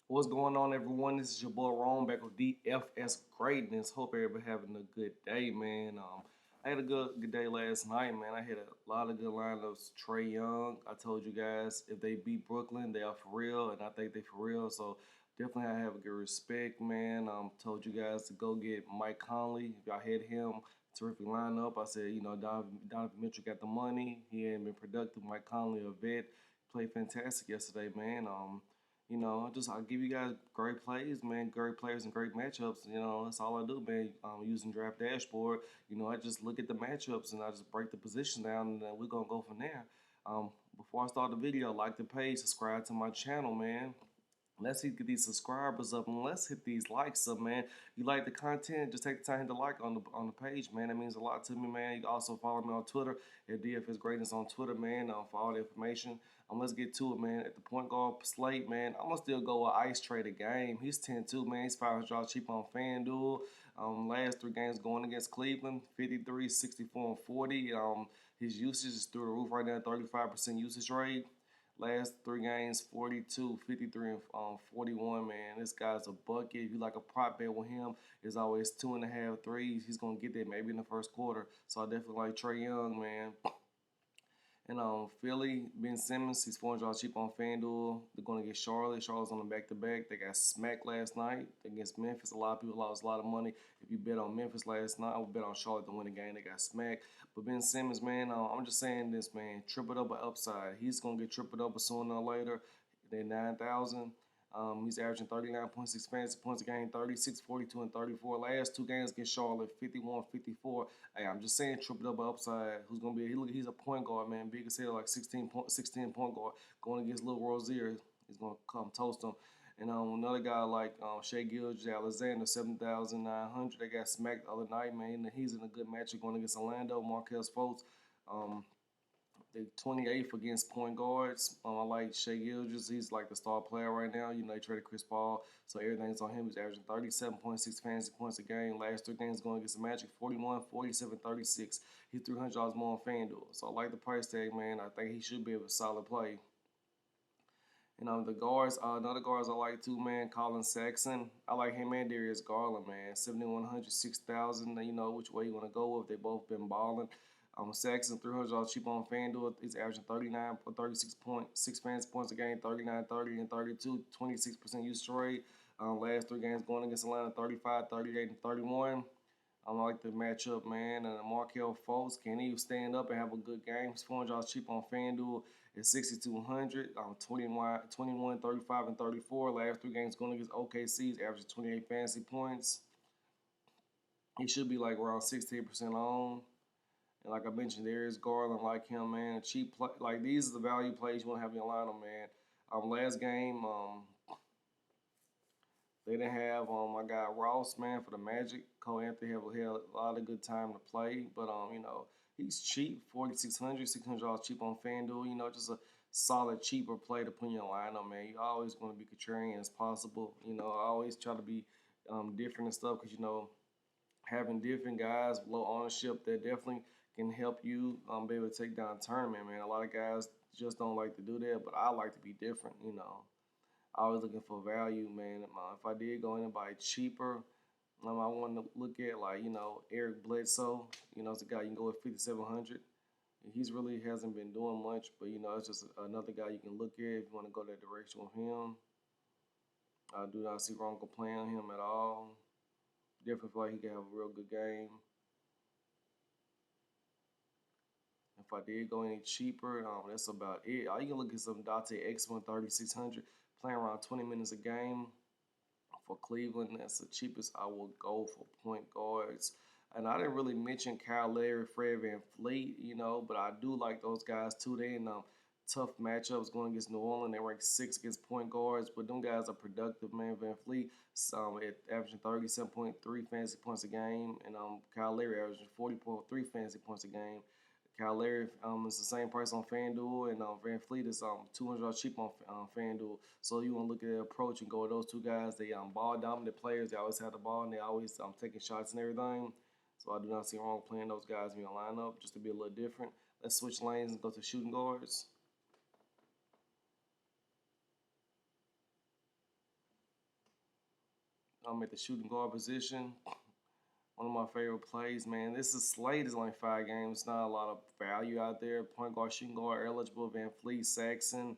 What's going on, everyone? This is your boy Ron back with DFS Greatness. Hope everybody having a good day, man. I had a good day last night, man. I had a lot of good lineups. Trey Young, I told you guys if they beat Brooklyn, they are for real, and I think they for real. So definitely I have a good respect, man. Told you guys to go get Mike Conley. If y'all had him, terrific lineup. I said, Donovan Mitchell got the money. He ain't been productive. Mike Conley, a vet, played fantastic yesterday, man. Just I give you guys great plays, man, great players and great matchups. That's all I do, man. Using draft dashboard, I just look at the matchups and I just break the position down, and we're gonna go from there. Before I start the video, like the page, subscribe to my channel, man. Let's get these subscribers up and let's hit these likes up, man. You like the content? Just take the time to like on the page, man. That means a lot to me, man. You can also follow me on Twitter at DFS Greatness on Twitter, man, for all the information. Let's get to it, man. At the point guard slate, man, I'm gonna still go with Ice Trade a game. He's 10-2, man. He's $500 cheap on Fanduel. Last three games going against Cleveland, 53, 64, and 40. His usage is through the roof right now, 35% usage rate. Last three games, 42, 53, and 41, man. This guy's a bucket. If you like a prop bet with him, it's always 2.5 threes. He's going to get there maybe in the first quarter. So I definitely like Trey Young, man. And Philly, Ben Simmons, he's $400 cheap on FanDuel. They're going to get Charlotte. Charlotte's on the back-to-back. They got smacked last night against Memphis. A lot of people lost a lot of money. If you bet on Memphis last night, I would bet on Charlotte to win the game. They got smacked. But Ben Simmons, man, I'm just saying this, man. Triple-double upside. He's going to get triple-double sooner or later. They're 9,000. He's averaging 39.6 fantasy points a game, 36, 42, and 34. Last two games against Charlotte, 51, 54. Hey, I'm just saying triple double upside. Who's gonna be? He's a point guard, man. Big as hell, like 16 point guard. Going against Lil Rozier, he's gonna come toast him. And another guy like Shea Gilgeous-Alexander, 7,900. They got smacked the other night, man. He's in a good matchup going against Orlando. Markelle Fultz. Um, they 28th against point guards. I like Shea Gilgeous. He's like the star player right now. They traded Chris Paul, so everything's on him. He's averaging 37.6 fantasy points a game. Last three games going against the Magic, 41, 47, 36. He's $300 more on FanDuel. So I like the price tag, man. I think he should be able to solid play. The guards, another guards I like too, man. Colin Sexton. I like him and Darius Garland, man. 7,100, 6,000. Which way you want to go with. They both been balling. Sexton, $300 cheap on FanDuel. He's averaging 39 or 36.6 fantasy points a game, 39, 30, and 32, 26% usage rate. Last three games going against Atlanta, 35, 38, and 31. I like the matchup, man. And Markelle Fultz, can he stand up and have a good game? He's $400 cheap on FanDuel at 6,200. 21, 35, and 34. Last three games going against OKC's averaging 28 fantasy points. He should be like around 16% on. And like I mentioned, there is Garland, like him, man. Cheap play, like these are the value plays you want to have in your lineup, man. Last game, they didn't have my guy Ross, man, for the Magic. Cole Anthony had a lot of good time to play, but he's cheap, 4,600, $600 cheap on FanDuel. Just a solid cheaper play to put in your lineup, man. You always want to be contrarian as possible. I always try to be different and stuff because having different guys with low ownership that definitely can help you be able to take down a tournament, man. A lot of guys just don't like to do that, but I like to be different. Always looking for value, man. If I did go in and buy cheaper, I want to look at Eric Bledsoe. It's a guy you can go with 5,700. He's really hasn't been doing much, but it's just another guy you can look at if you want to go that direction with him. I do not see wrong with playing him at all. Definitely feel like he can have a real good game. If I did go any cheaper, that's about it. You can look at some Dante Exum 3,600, playing around 20 minutes a game for Cleveland. That's the cheapest I will go for point guards. And I didn't really mention Kyle Lowry, Fred VanVleet, but I do like those guys too. They in tough matchups going against New Orleans. They rank 6 against point guards, but them guys are productive, man. VanVleet at averaging 37.3 fantasy points a game, and Kyle Lowry averaging 40.3 fantasy points a game. Kyle Lowry is the same price on FanDuel, and VanVleet is $200 cheap on FanDuel. So you want to look at their approach and go with those two guys. They ball dominant players. They always have the ball, and they always taking shots and everything. So I do not see wrong playing those guys in your lineup just to be a little different. Let's switch lanes and go to shooting guards. at the shooting guard position. One of my favorite plays, man. This is slate is only 5 games. Not a lot of value out there. Point guard, shooting guard, eligible. Van Fleet, Saxon,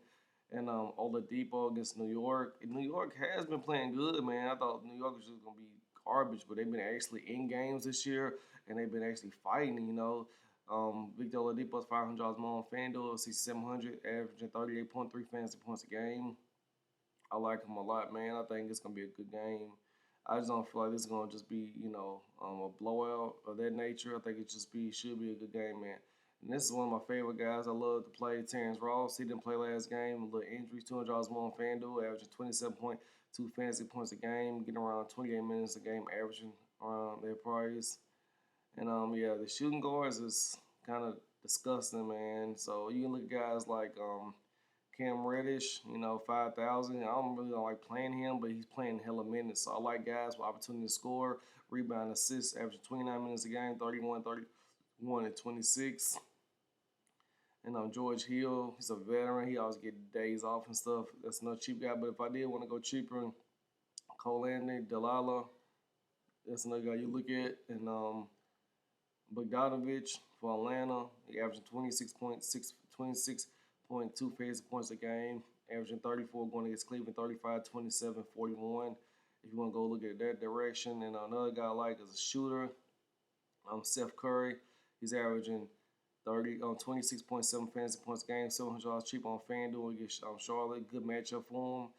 and Oladipo against New York. And New York has been playing good, man. I thought New York was just gonna be garbage, but they've been actually in games this year, and they've been actually fighting. Victor Oladipo's $500 more on Fanduel, 6,700, averaging 38.3 fantasy points a game. I like him a lot, man. I think it's gonna be a good game. I just don't feel like this is gonna just be, a blowout of that nature. I think it should be a good game, man. And this is one of my favorite guys. I love to play Terence Ross. He didn't play last game. A little injuries, $200 more on FanDuel, averaging 27.2 fantasy points a game, getting around 28 minutes a game, averaging around their price. And yeah, the shooting guards is kind of disgusting, man. So you can look at guys like Cam Reddish, 5,000. I don't like playing him, but he's playing hella minutes. So I like guys with opportunity to score, rebound, assists, averaging 29 minutes a game, 31, 31, and 26. And George Hill, he's a veteran. He always get days off and stuff. That's no cheap guy. But if I did want to go cheaper, Cole Anthony, Delilah, that's another guy you look at. And Bogdanovich for Atlanta, he averaging 26.2 fantasy points a game, averaging 34 going against Cleveland, 35, 27, 41. If you want to go look at that direction. And another guy I like is a shooter, Seth Curry. He's averaging 26.7 fantasy points a game, $700 cheap on FanDuel against Charlotte. Good matchup for him.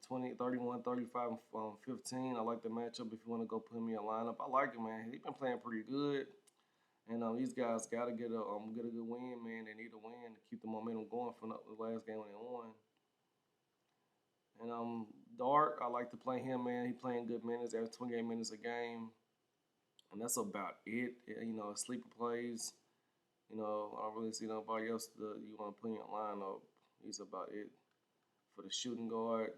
20, 31, 35, 15. I like the matchup if you want to go put me in a lineup. I like it, man. He's been playing pretty good. And these guys got to get a good win, man. They need a win to keep the momentum going from the last game when they won. And Dart, I like to play him, man. He playing good minutes, every 28 minutes a game. And that's about it. Sleeper plays. I don't really see nobody else that you want to put in your lineup. He's about it for the shooting guard.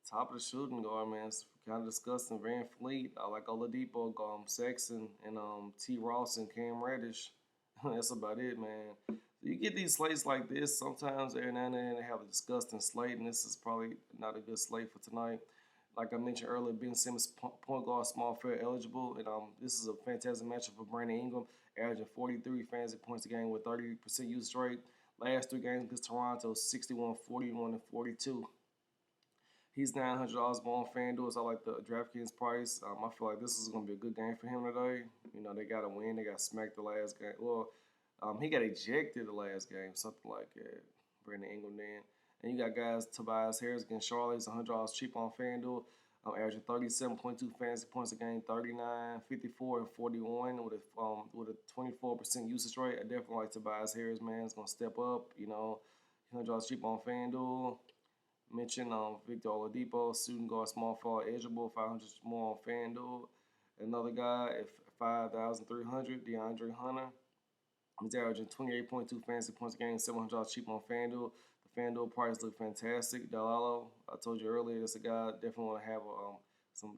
Top of the shooting guard, man, it's kind of disgusting. Van Fleet, I like Oladipo, Sexton, and T. Ross and Cam Reddish. That's about it, man. You get these slates like this. Sometimes every now and then they have a disgusting slate, and this is probably not a good slate for tonight. Like I mentioned earlier, Ben Simmons, point guard, small fair eligible, and this is a fantastic matchup for Brandon Ingram, averaging 43 fantasy points a game with 30% usage rate. Last 3 games against Toronto, 61, 41, and 42. He's $900 more on FanDuel, so I like the Draftkings price. I feel like this is going to be a good game for him today. They got to win. They got smacked the last game. Well, he got ejected the last game, something like that. Brandon Ingram then. And you got guys, Tobias Harris against Charlotte. He's $100 cheap on FanDuel. Averaging 37.2 fantasy points a game, 39, 54, and 41 with a 24% usage rate. I definitely like Tobias Harris, man. It's going to step up, $100 cheap on FanDuel. Mention Victor Oladipo, shooting guard, small forward, eligible, 500 more on FanDuel. Another guy at 5,300, DeAndre Hunter. He's averaging 28.2 fantasy points a game, $700 cheap on FanDuel. The FanDuel price look fantastic. Delalo, I told you earlier, that's a guy I definitely want to have some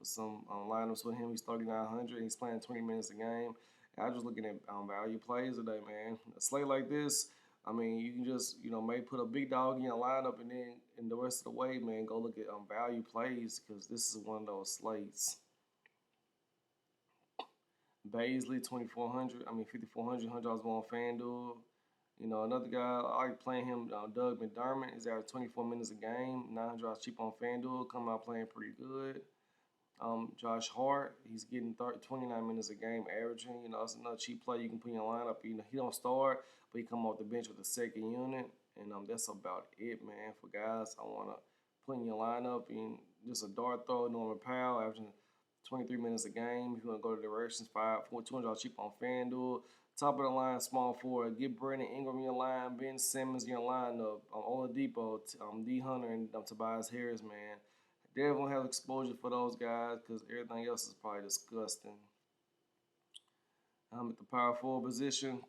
lineups with him. He's 3,900. He's playing 20 minutes a game. And I'm just looking at value plays today, man. A slate like this, I mean, you can just, maybe put a big dog in your lineup and then in the rest of the way, man, go look at value plays because this is one of those slates. Baisley, 2,400. 5,400, $100 more on FanDuel. Another guy, I like playing him, Doug McDermott. He's averaging 24 minutes a game, $900 cheap on FanDuel. Coming out playing pretty good. Josh Hart, he's getting 29 minutes a game averaging. It's another cheap play you can put in your lineup. He don't start, but he come off the bench with the second unit. And that's about it, man, for guys I want to put in your lineup. And just a dart throw, Norman Powell, averaging 23 minutes a game. If you want to go to directions, $200 cheap on FanDuel. Top of the line, small forward. Get Brandon Ingram in your line, Ben Simmons in your lineup, Oladipo, D. Hunter, and Tobias Harris, man. Definitely have exposure for those guys because everything else is probably disgusting. At the power forward position,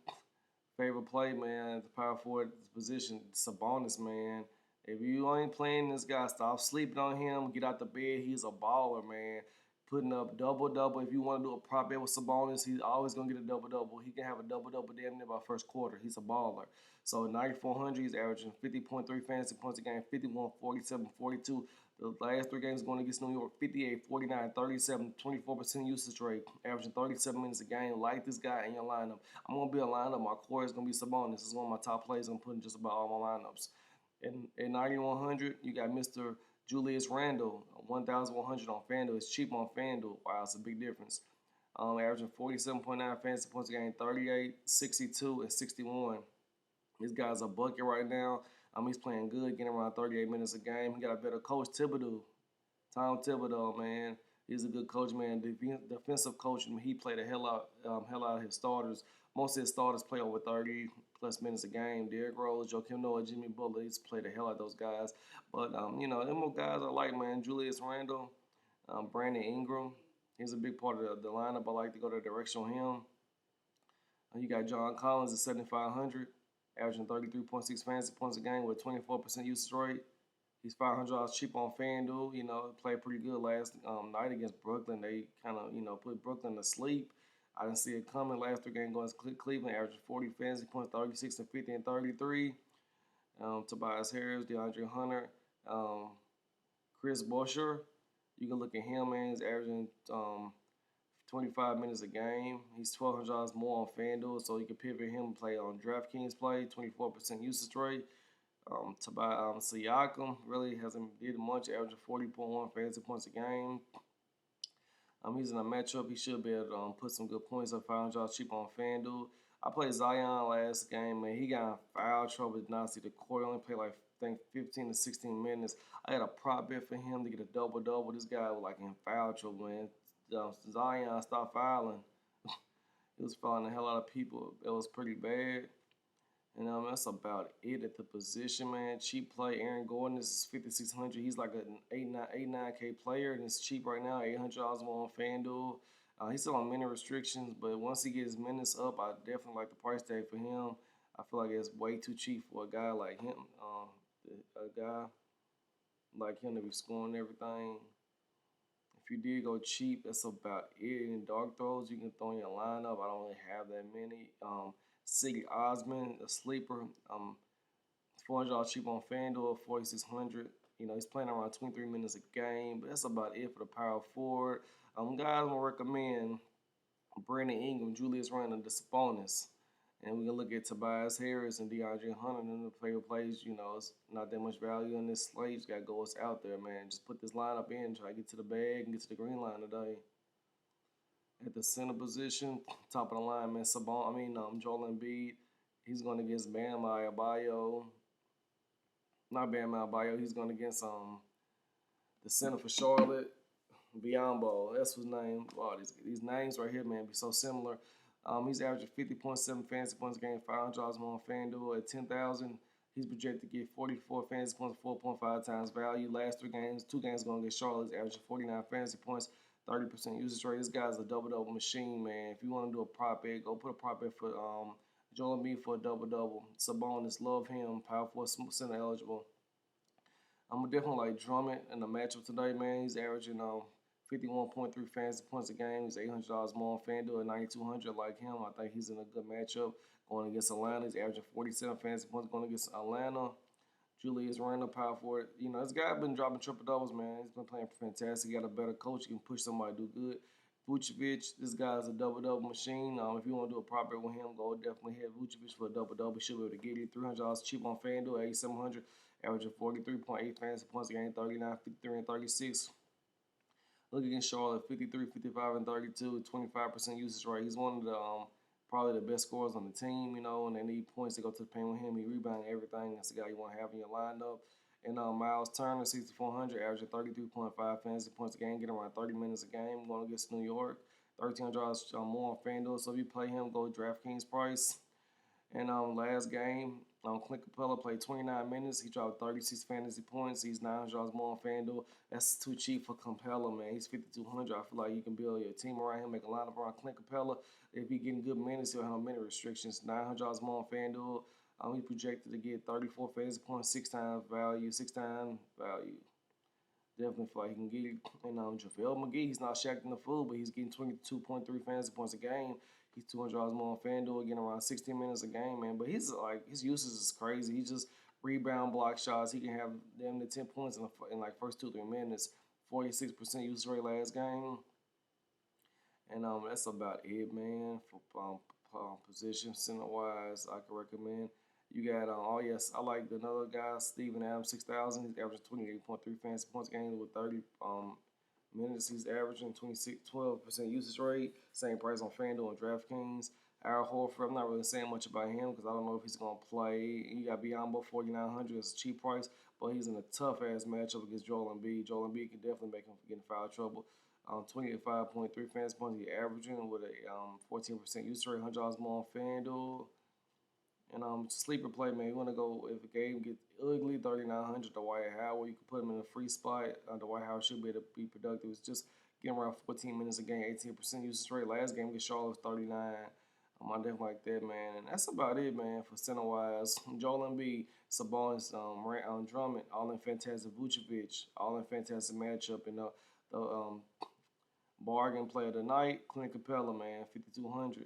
favorite play, man, at the power forward position, Sabonis, man. If you ain't playing this guy, stop sleeping on him. Get out the bed. He's a baller, man. putting up double-double. If you want to do a prop bet with Sabonis, he's always going to get a double-double. He can have a double-double damn near by first quarter. He's a baller. So 9,400, he's averaging 50.3 fantasy points a game, 51, 47, 42. The last three games going against New York, 58, 49, 37, 24% usage rate, averaging 37 minutes a game. Like this guy in your lineup. I'm going to be a lineup. My core is going to be Sabonis. This is one of my top plays I'm putting just about all my lineups. And at 9,100, you got Mr. Julius Randle, 1,100 on Fanduel. It's cheap on Fanduel. Wow, it's a big difference. Averaging 47.9 fantasy points a game, 38, 62, and 61. This guy's a bucket right now. He's playing good, getting around 38 minutes a game. He got a better coach, Thibodeau. Tom Thibodeau, man. He's a good coach, man. Defensive coach, he played the hell out of his starters. Most of his starters play over 30 plus minutes a game. Derrick Rose, Joakim Noah, Jimmy Butler, he's played the hell out of those guys. But, them more guys I like, man. Julius Randle, Brandon Ingram. He's a big part of the lineup. I like to go the direction on him. You got John Collins at 7,500, averaging 33.6 fantasy points a game with 24% usage rate. He's $500 cheap on FanDuel. Played pretty good last night against Brooklyn. They kind of, put Brooklyn to sleep. I didn't see it coming. Last three games going to Cleveland, averaging 40 fantasy points, 36 and 50 and 33. Tobias Harris, DeAndre Hunter, Chris Boucher. You can look at him, man. He's averaging 25 minutes a game. He's $1,200 more on FanDuel, so you can pivot him and play on Draftkings play, 24% usage rate. Siakam really hasn't did much, averaging 40.1 fantasy points a game. He's in a matchup. He should be able to put some good points up. $500 cheap on FanDuel. I played Zion last game, man. He got in foul trouble. Did not see the court. Only played I think 15 to 16 minutes. I had a prop bet for him to get a double-double. This guy was in foul trouble, man. Zion stopped fouling. He was fouling the hell out of people. It was pretty bad. And that's about it at the position, man. Cheap play. Aaron Gordon, this is 5,600. He's like an 9K player, and it's cheap right now. $800 more on FanDuel. He's still on minute restrictions, but once he gets his minutes up, I definitely like the price tag for him. I feel like it's way too cheap for a guy like him. A guy like him to be scoring everything. If you did go cheap, that's about it. In dark throws, you can throw in your lineup. I don't really have that many. Siggy Osman, a sleeper. $400 cheap on FanDuel, 4,600. He's playing around 23 minutes a game, but that's about it for the power forward. Guys, I'm gonna recommend Brandon Ingram, Julius Randle, the Sabonis. And we can look at Tobias Harris and DeAndre Hunter and the favorite plays. It's not that much value in this slate. You just got to go what's out there, man. Just put this lineup in, try to get to the bag and get to the green line today. At the center position, top of the line, man, Joel Embiid. He's going against Bam Adebayo. Not Bam Adebayo. He's going against the center for Charlotte, Biombo. That's his name. Wow, these names right here, man, be so similar. He's averaging 50.7 fantasy points a game, $500 more on FanDuel at 10,000. He's projected to get 44 fantasy points, 4.5 times value. Last two games going against Charlotte. He's averaging 49 fantasy points, 30% usage rate. This guy's a double-double machine, man. If you want to do a prop bet, go put a prop bet for Joel Embiid for a double-double. Sabonis, love him, power forward, center eligible. I'm definitely like Drummond in the matchup today, man. He's averaging 51.3 fantasy points a game. He's $800 more on FanDuel at 9,200. Like him, I think he's in a good matchup going against Atlanta. He's averaging 47 fantasy points going against Atlanta. Julius Randle, power forward. This guy been dropping triple doubles, man. He's been playing fantastic. He got a better coach. He can push somebody to do good. Vucevic, this guy's a double-double machine. If you want to do a prop bet with him, go definitely hit Vucevic for a double-double. Should be able to get it. $300 cheap on FanDuel, 8,700. Averaging 43.8 fantasy points a game, 39, 53, and 36. Look against Charlotte, 53, 55, and 32, 25% usage rate. He's one of the probably the best scorers on the team, and they need points to go to the paint with him. He rebounding everything. That's the guy you want to have in your lineup. And Miles Turner, 6,400, averaging 33.5 fantasy points a game, getting around 30 minutes a game, going against New York. $1,300 more on FanDuel. So if you play him, go DraftKings price. And last game, Clint Capella played 29 minutes. He dropped 36 fantasy points. He's $900 more on FanDuel. That's too cheap for Capella, man. He's 5,200. I feel like you can build your team around him, make a lineup around Clint Capella. If he's getting good minutes, he'll have minute restrictions. $900 more on FanDuel. He's projected to get 34 fantasy points, 6 times value. Definitely feel like he can get it. And JaVale McGee, he's not shacking the fool, but he's getting 22.3 fantasy points a game. He's $200 more on Fanduel, getting around 16 minutes a game, man. But he's like his usage is crazy. He just rebound, block shots. He can have damn near 10 points in like first 2 3 minutes. 46% usage rate last game. And that's about it, man. For position center wise, I can recommend. You got oh yes, I like another guy, Steven Adams, 6,000. He's averaging 28.3 fantasy points a game with 30 minutes. He's averaging 12% usage rate. Same price on Fanduel and Draftkings. Al Horford, I'm not really saying much about him because I don't know if he's gonna play. You got Biombo 4,900. It's a cheap price, but he's in a tough ass matchup against Joel Embiid. Joel Embiid can definitely make him get in foul trouble. 25.3 fantasy points he averaging with a 14% use rate, $100 more on FanDuel. And sleeper play, man. You want to go if a game gets ugly, 3,900. Dwight Howard, you can put him in a free spot. Dwight Howard should be able to be productive. It's just getting around 14 minutes a game, 18% usage rate. Last game against Charlotte was 39. I definitely like that, man. And that's about it, man, for center wise. Joel Embiid, Sabonis, Drummond, all in fantastic. Vucevic, all in fantastic matchup. And the bargain player tonight, Clint Capella, man, 5,200.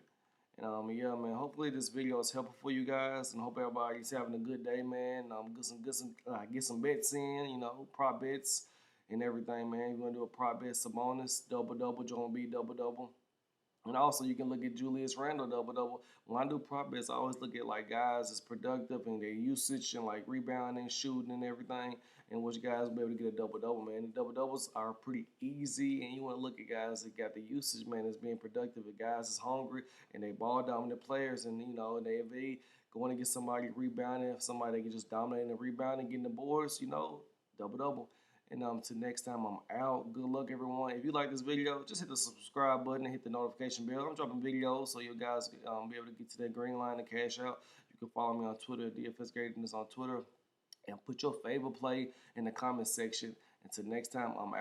And yeah, man. Hopefully this video is helpful for you guys, and hope everybody's having a good day, man. Get some bets in, prop bets and everything, man. You're gonna do a prop bet, Sabonis double double, Joel Embiid double double. And also, you can look at Julius Randle double double. When I do prop bets, I always look at like guys that's productive and their usage and like rebounding, shooting, and everything. And which guys will be able to get a double double, man. The double doubles are pretty easy, and you want to look at guys that got the usage, man, that's being productive. The guys is hungry and they ball dominant players, and they going to get somebody rebounding, somebody that can just dominate the rebound and getting the boards, double double. And till next time, I'm out. Good luck, everyone. If you like this video, just hit the subscribe button and hit the notification bell. I'm dropping videos so you guys be able to get to that green line and cash out. You can follow me on Twitter, DFS Greatness on Twitter, and put your favorite play in the comment section. Until next time, I'm out.